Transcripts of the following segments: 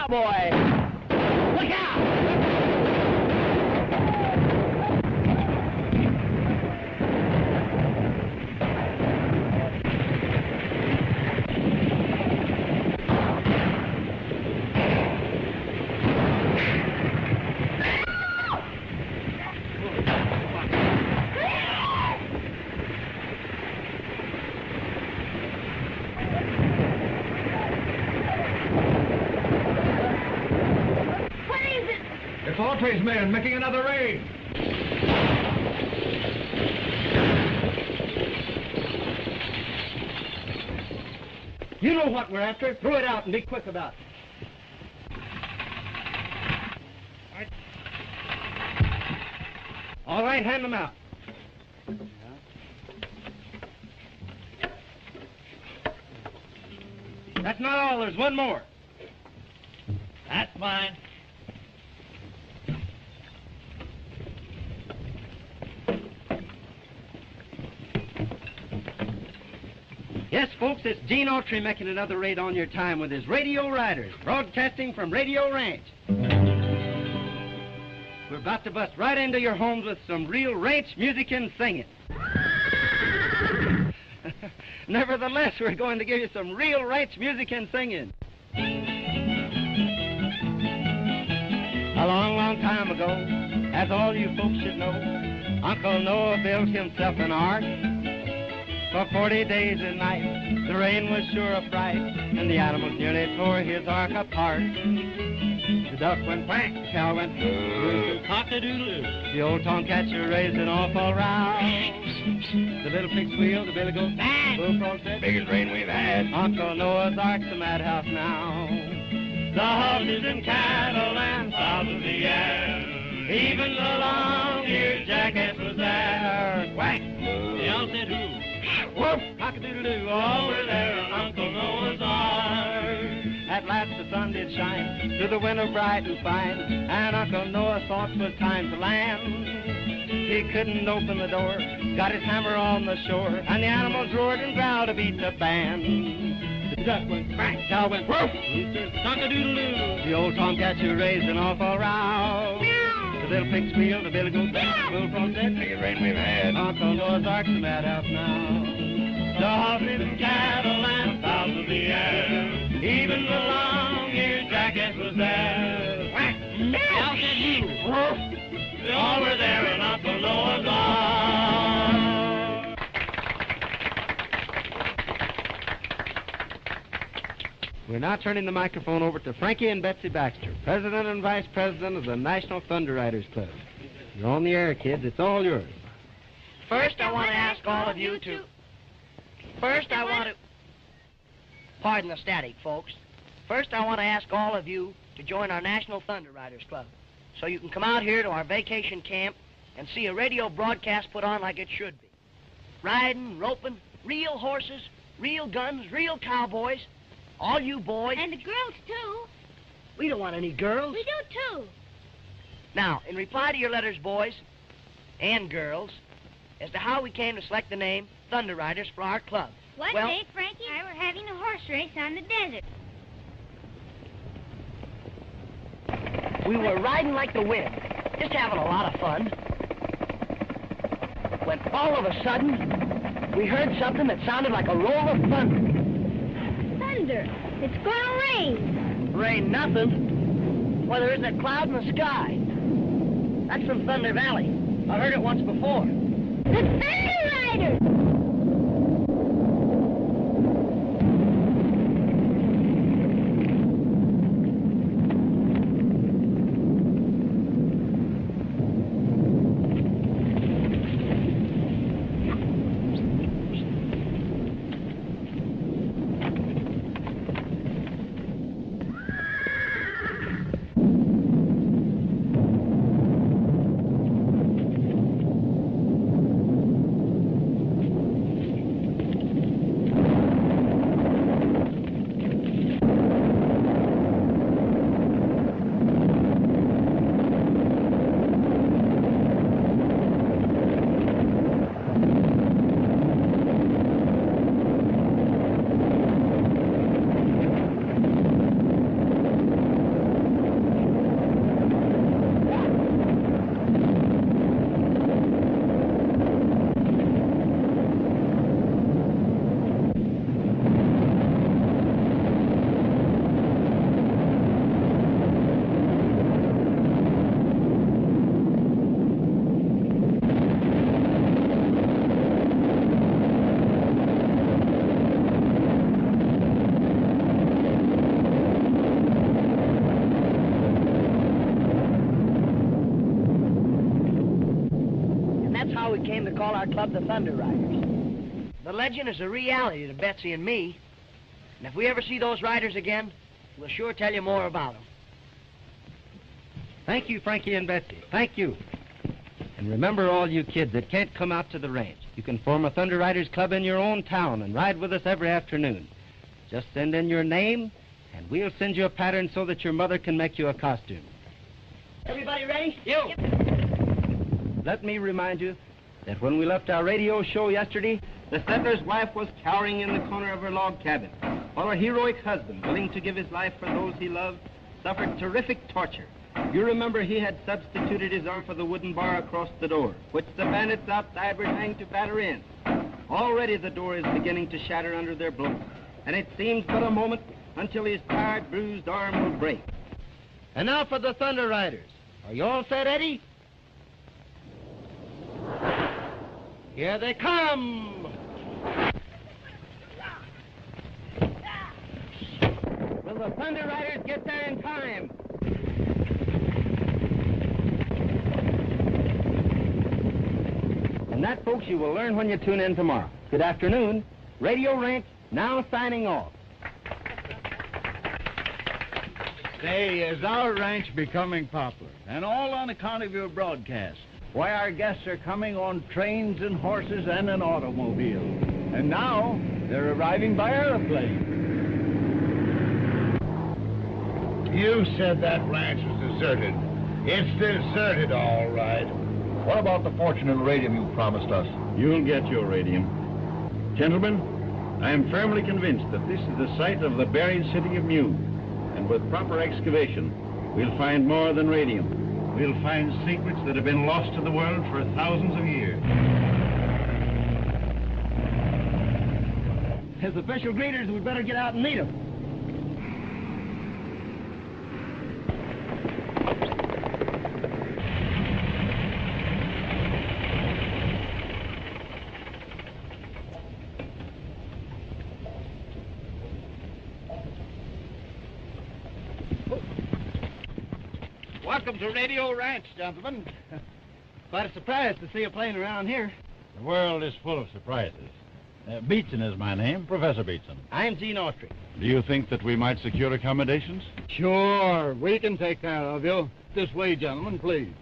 cowboy. Look out! Autry's men making another raid. You know what we're after. Throw it out and be quick about it. All right, hand them out. That's not all. There's one more. That's mine. Yes, folks, it's Gene Autry making another raid on your time with his radio riders, broadcasting from Radio Ranch. We're about to bust right into your homes with some real ranch music and singing. Nevertheless, we're going to give you some real ranch music and singing. A long, long time ago, as all you folks should know, Uncle Noah built himself an ark. For 40 days and nights, the rain was sure a fright, and the animals nearly tore his ark apart. The duck went quack, the cow went rooster, cock-a-doodle-doo. The old tomcat sure raised an awful row. The little pig squealed, the billy goat bang. Bullfrog said, biggest rain we've had. Uncle Noah's ark's a madhouse now. The horses and cattle and fowls of the air, even the long-eared jackass was there. Quack! The owl said who? Whoop! Cock-a-doodle-doo, all were there on Uncle Noah's ark. At last the sun did shine through the window bright and fine, and Uncle Noah thought 'twas time to land. He couldn't open the door, got his hammer on the shore, and the animals roared and growled to beat the band. The duck went quack, cow went woof, rooster cock-a-doodle-doo. The old tomcat sure raised an awful row. The little pig squealed, the billy goat bang, bullfrog said, biggest rain we've had. Uncle Noah's ark's a madhouse now. The horses and cattle and fowls of the air, even the long-eared jackass was there. Quack! The owl said who? Woof! They all were there in Uncle Noah's ark. We're now turning the microphone over to Frankie and Betsy Baxter, President and Vice President of the National Thunder Riders Club. You're on the air, kids. It's all yours. First, I want to ask all of you to... First, I want to... Pardon the static, folks. First, I want to ask all of you to join our National Thunder Riders Club, so you can come out here to our vacation camp and see a radio broadcast put on like it should be. Riding, roping, real horses, real guns, real cowboys. All you boys... And the girls, too. We don't want any girls. We do, too. Now, in reply to your letters, boys and girls, as to how we came to select the name Thunder Riders for our club. One day, Frankie and I were having a horse race on the desert. We were riding like the wind, just having a lot of fun, when all of a sudden, we heard something that sounded like a roll of thunder. Thunder. It's gonna rain. Rain nothing. Well, there isn't a cloud in the sky. That's from Thunder Valley. I heard it once before. The Thunder Riders! call our club the Thunder Riders. The legend is a reality to Betsy and me. And if we ever see those riders again, we'll sure tell you more about them. Thank you, Frankie and Betsy. Thank you. And remember, all you kids that can't come out to the ranch, you can form a Thunder Riders Club in your own town and ride with us every afternoon. Just send in your name, and we'll send you a pattern so that your mother can make you a costume. Everybody ready? You. Yep. Let me remind you that when we left our radio show yesterday, the settler's wife was cowering in the corner of her log cabin, while her heroic husband, willing to give his life for those he loved, suffered terrific torture. You remember he had substituted his arm for the wooden bar across the door, which the bandits outside were trying to batter in. Already the door is beginning to shatter under their blows, and it seems but a moment until his tired, bruised arm will break. And now for the Thunder Riders. Are you all set, Eddie? Here they come! Will the Thunder Riders get there in time? And that, folks, you will learn when you tune in tomorrow. Good afternoon. Radio Ranch now signing off. Say, is our ranch becoming popular? And all on account of your broadcast. Why, our guests are coming on trains and horses and an automobile. And now, they're arriving by airplane. You said that ranch was deserted. It's deserted, all right. What about the fortunate radium you promised us? You'll get your radium. Gentlemen, I am firmly convinced that this is the site of the buried city of Mew. And with proper excavation, we'll find more than radium. We'll find secrets that have been lost to the world for thousands of years. As official greeters, we'd better get out and meet them. Welcome to Radio Ranch, gentlemen. Quite a surprise to see a plane around here. The world is full of surprises. Beetson is my name, Professor Beetson. I'm Gene Austria. Do you think that we might secure accommodations? Sure, we can take care of you. This way, gentlemen, please.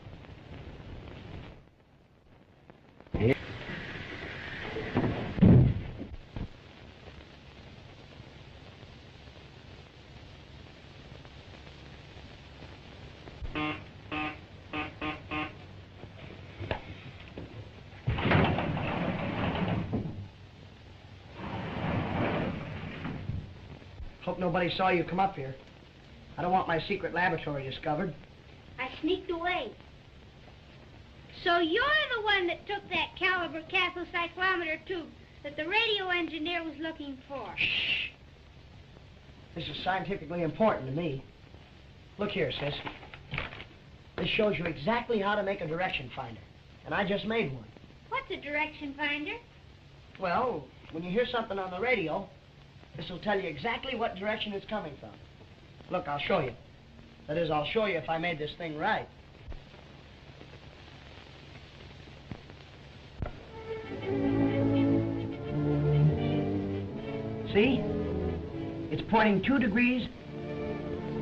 Hope nobody saw you come up here. I don't want my secret laboratory discovered. I sneaked away. So you're the one that took that caliber cathocyclometer tube that the radio engineer was looking for. Shh. This is scientifically important to me. Look here, sis. This shows you exactly how to make a direction finder. And I just made one. What's a direction finder? Well, when you hear something on the radio, this will tell you exactly what direction it's coming from. Look, I'll show you. That is, I'll show you if I made this thing right. See? It's pointing 2 degrees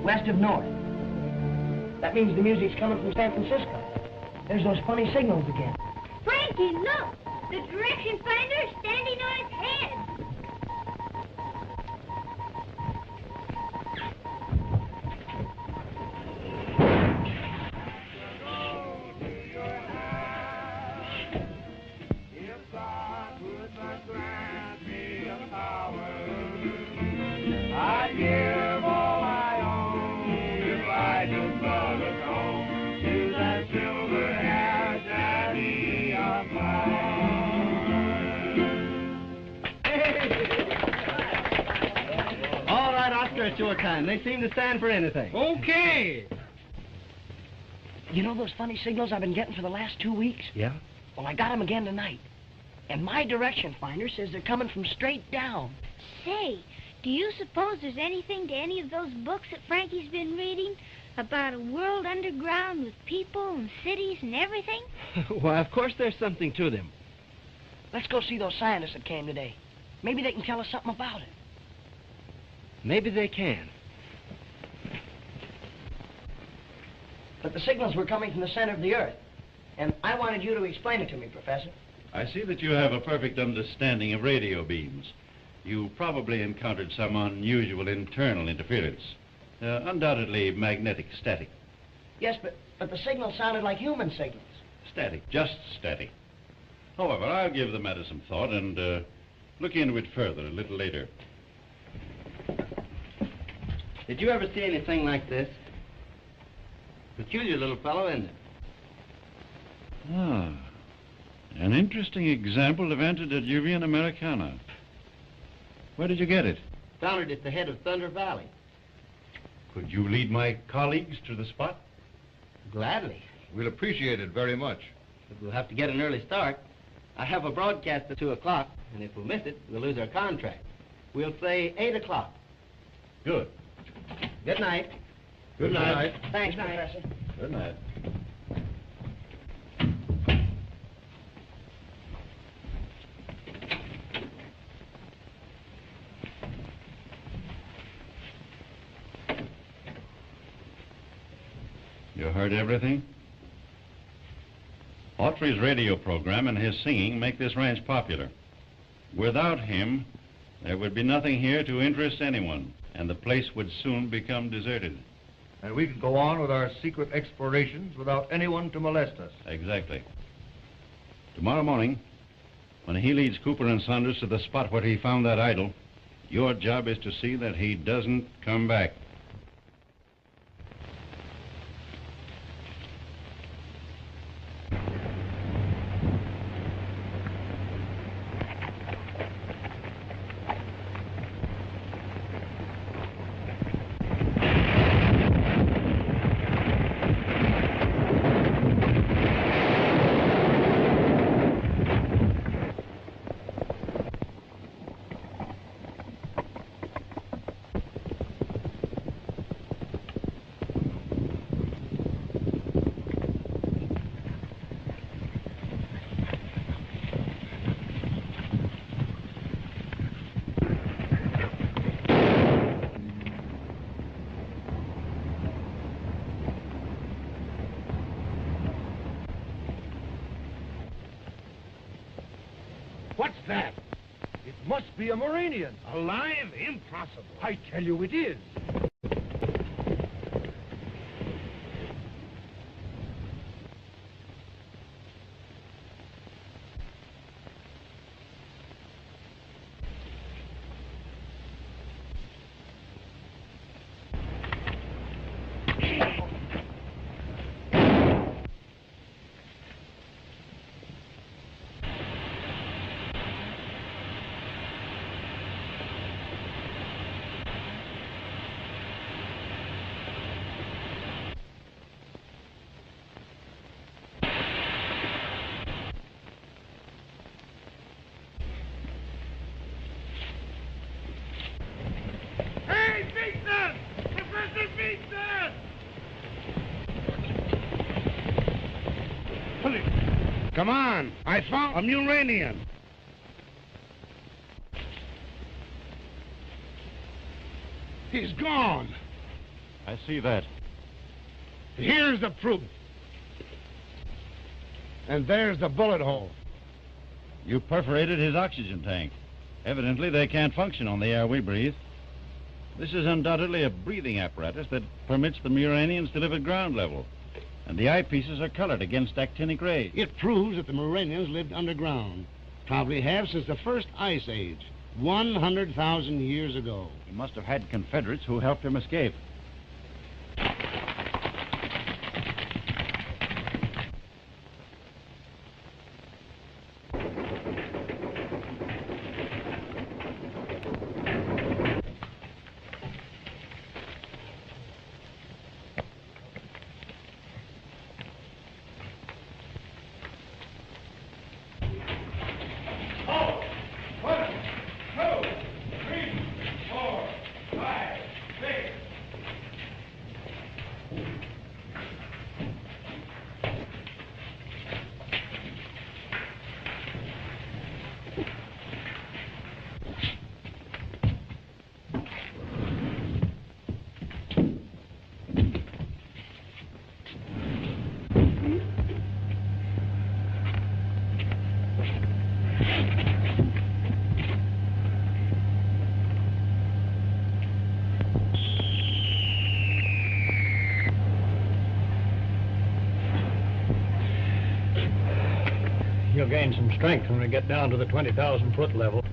west of north. That means the music's coming from San Francisco. There's those funny signals again. Frankie, look! The direction finder is standing on its head. It's your time. They seem to stand for anything. Okay. You know those funny signals I've been getting for the last 2 weeks? Yeah? Well, I got them again tonight. And my direction finder says they're coming from straight down. Say, do you suppose there's anything to any of those books that Frankie's been reading about a world underground with people and cities and everything? Why, of course there's something to them. Let's go see those scientists that came today. Maybe they can tell us something about it. Maybe they can. But the signals were coming from the center of the Earth. And I wanted you to explain it to me, Professor. I see that you have a perfect understanding of radio beams. You probably encountered some unusual internal interference. Undoubtedly magnetic static. Yes, but the signal sounded like human signals. Static, just static. However, I'll give the matter some thought and look into it further a little later. Did you ever see anything like this? Peculiar little fellow, isn't it? Ah, an interesting example of antediluvian Americana. Where did you get it? Found it at the head of Thunder Valley. Could you lead my colleagues to the spot? Gladly. We'll appreciate it very much. But we'll have to get an early start. I have a broadcast at 2 o'clock, and if we miss it, we'll lose our contract. We'll say 8 o'clock. Good. Good night. Good night. Thanks, Professor. Good night. You heard everything? Autry's radio program and his singing make this ranch popular. Without him, there would be nothing here to interest anyone, and the place would soon become deserted. And we can go on with our secret explorations without anyone to molest us. Exactly. Tomorrow morning, when he leads Cooper and Saunders to the spot where he found that idol, your job is to see that he doesn't come back. What's that? It must be a Moranian. Alive? Impossible. I tell you it is. Come on, I found a Muranian. He's gone. I see that. Here's the proof. And there's the bullet hole. You perforated his oxygen tank. Evidently, they can't function on the air we breathe. This is undoubtedly a breathing apparatus that permits the Muranians to live at ground level. And the eyepieces are colored against actinic rays. It proves that the Moranians lived underground. Probably have since the first ice age, 100,000 years ago. He must have had Confederates who helped him escape. we'll gain some strength when we get down to the 20,000-foot level.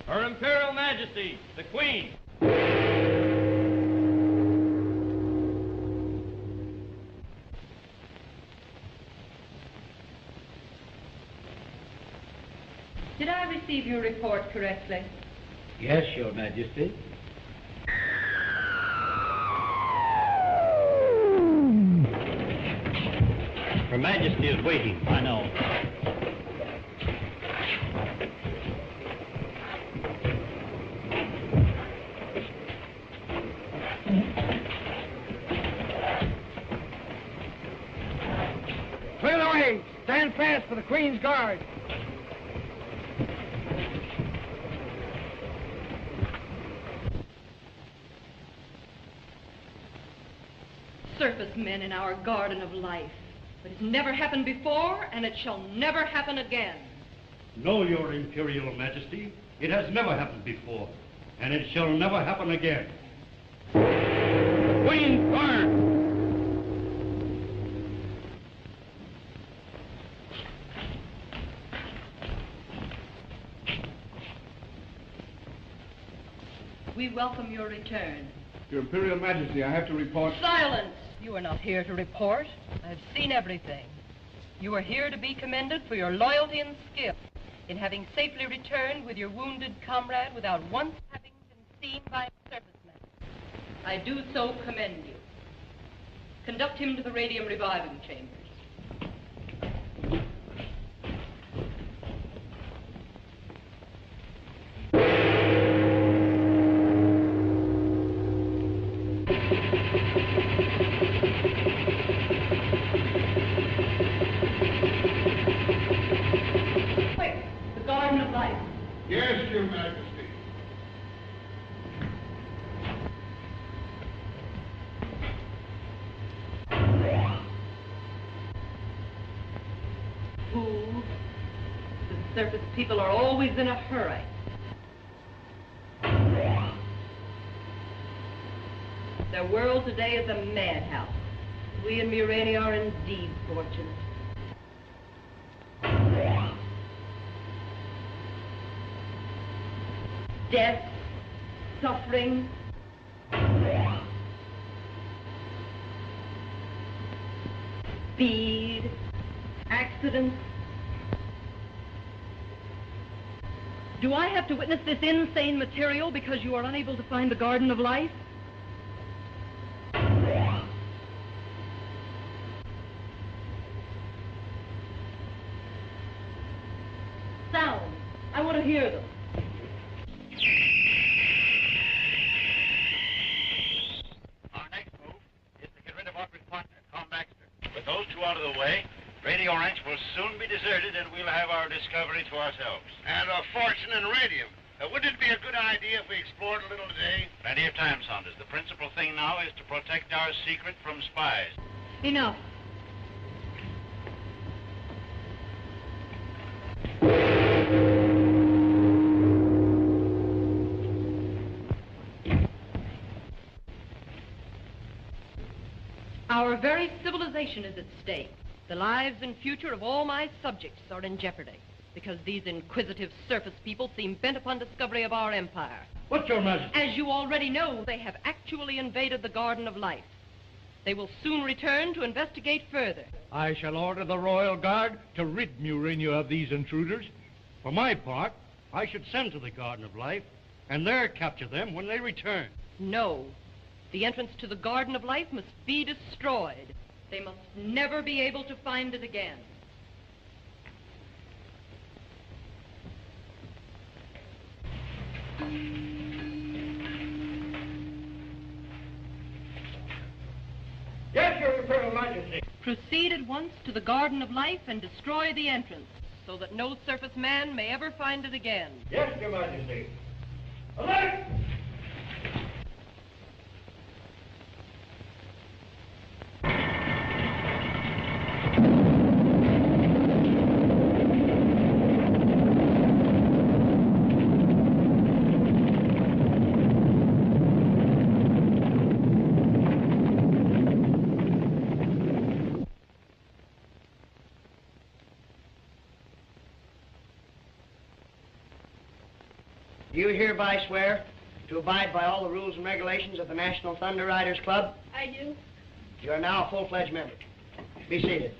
Her Imperial Majesty, the Queen. Did I receive your report correctly? Yes, Your Majesty. Her Majesty is waiting. I know. Clear the way! Stand fast for the Queen's Guard! Surface men in our garden of life. It has never happened before, and it shall never happen again. No, Your Imperial Majesty. It has never happened before, and it shall never happen again. Queen's Guard! We welcome your return. Your Imperial Majesty, I have to report... Silence! You are not here to report. I have seen everything. You are here to be commended for your loyalty and skill in having safely returned with your wounded comrade without once having been seen by a surface man. I do so commend you. Conduct him to the radium reviving chambers. Quick, the Garden of Life. Yes, Your Majesty. Fools. The surface people are always in a hurry. Their world today is a madhouse. We in Murania are indeed fortunate. Death, suffering, speed, accidents. Do I have to witness this insane material because you are unable to find the Garden of Life? Sounds. I want to hear them. Our next move is to get rid of our partner, Tom Baxter. With those two out of the way, Radio Ranch will soon be deserted and we'll have our discovery to ourselves. And a fortune in radium. Wouldn't it be a good idea if we explored a little today? Plenty of time, Saunders. The principal thing now is to protect our secret from spies. Enough. Our very civilization is at stake. The lives and future of all my subjects are in jeopardy because these inquisitive surface people seem bent upon discovery of our empire. What's Your Majesty? As you already know, they have actually invaded the Garden of Life. They will soon return to investigate further. I shall order the Royal Guard to rid Murania of these intruders. For my part, I should send to the Garden of Life and there capture them when they return. No. The entrance to the Garden of Life must be destroyed. They must never be able to find it again. Yes, Your Imperial Majesty. Proceed at once to the Garden of Life and destroy the entrance, so that no surface man may ever find it again. Yes, Your Majesty. Alert! Do you hereby swear to abide by all the rules and regulations of the National Thunder Riders Club? I do. You are now a full-fledged member. Be seated.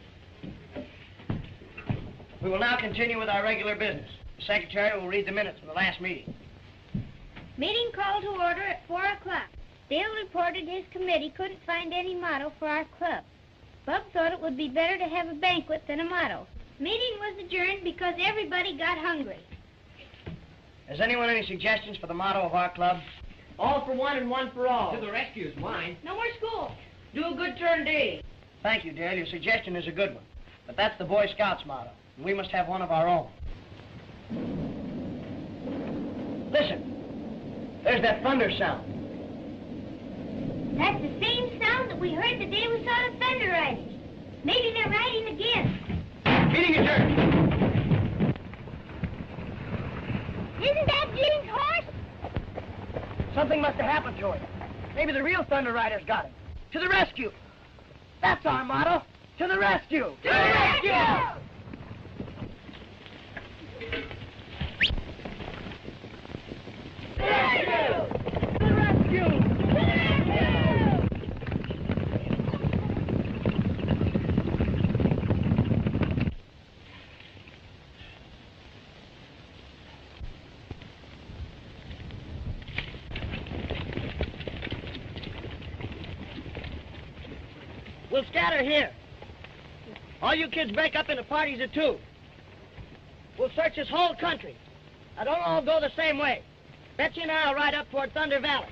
We will now continue with our regular business. The secretary will read the minutes from the last meeting. Meeting called to order at 4 o'clock. Dale reported his committee couldn't find any motto for our club. Bub thought it would be better to have a banquet than a motto. Meeting was adjourned because everybody got hungry. Has anyone any suggestions for the motto of our club? All for one and one for all. To the rescue is mine. No more school. Do a good turn day. Thank you, Dale. Your suggestion is a good one. But that's the Boy Scouts motto, and we must have one of our own. Listen. There's that thunder sound. That's the same sound that we heard the day we saw the Thunder Riders. Maybe they're riding again. Meeting adjourned. Isn't that Gene's horse? Something must have happened to it. Maybe the real Thunder Riders got him. To the rescue. That's our motto. To the rescue. To the rescue! To the rescue! To the rescue! To the rescue! We'll scatter here. All you kids break up into parties of two. We'll search this whole country. Now, don't all go the same way. Betsy and I will ride up toward Thunder Valley.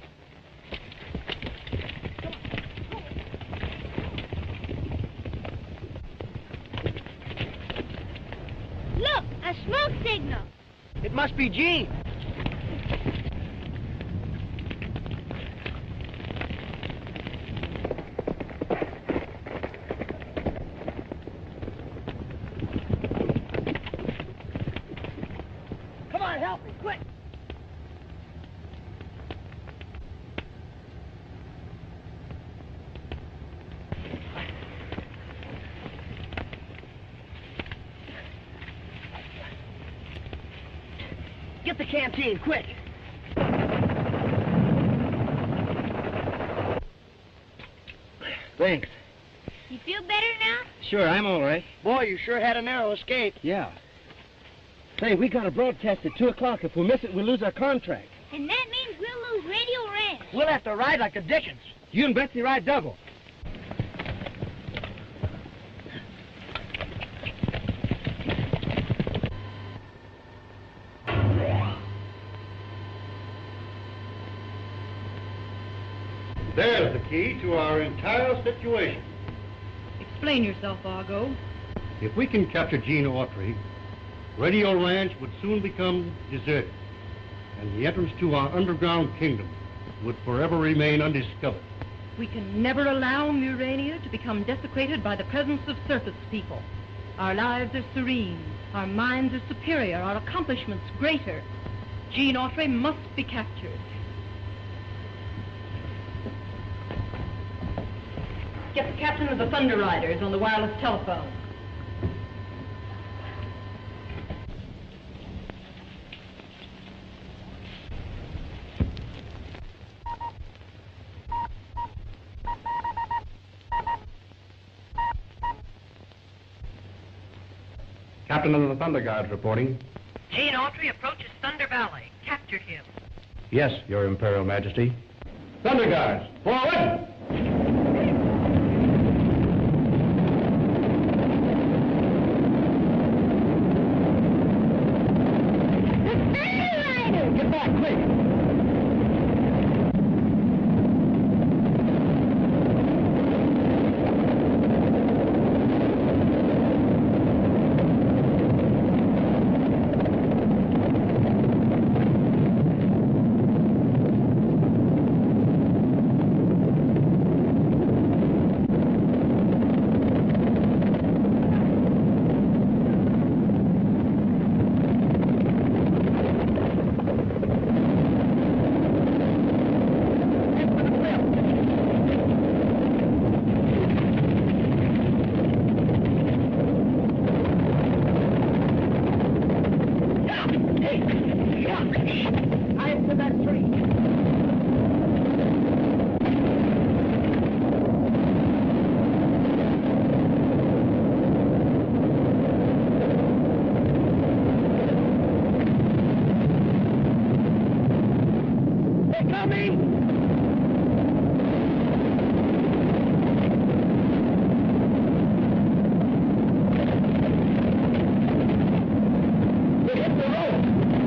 Look, a smoke signal. It must be Gene. Come on, help me, quick. Get the canteen, quick. Thanks. You feel better now? Sure, I'm all right. Boy, you sure had a narrow escape. Yeah. Say, we got a broadcast at 2 o'clock. If we miss it, we'll lose our contract. And that means we'll lose Radio Ranch. We'll have to ride like the Dickens. You and Betsy ride double. There's the key to our entire situation. Explain yourself, Argo. If we can capture Gene Autry, Radio Ranch would soon become deserted, and the entrance to our underground kingdom would forever remain undiscovered. We can never allow Murania to become desecrated by the presence of surface people. Our lives are serene, our minds are superior, our accomplishments greater. Gene Autry must be captured. Get the captain of the Thunder Riders on the wireless telephone. Captain of the Thunder Guards reporting. Gene Autry approaches Thunder Valley. Captured him. Yes, Your Imperial Majesty. Thunder Guards, forward! Get back, quick. coming! We hit the rope!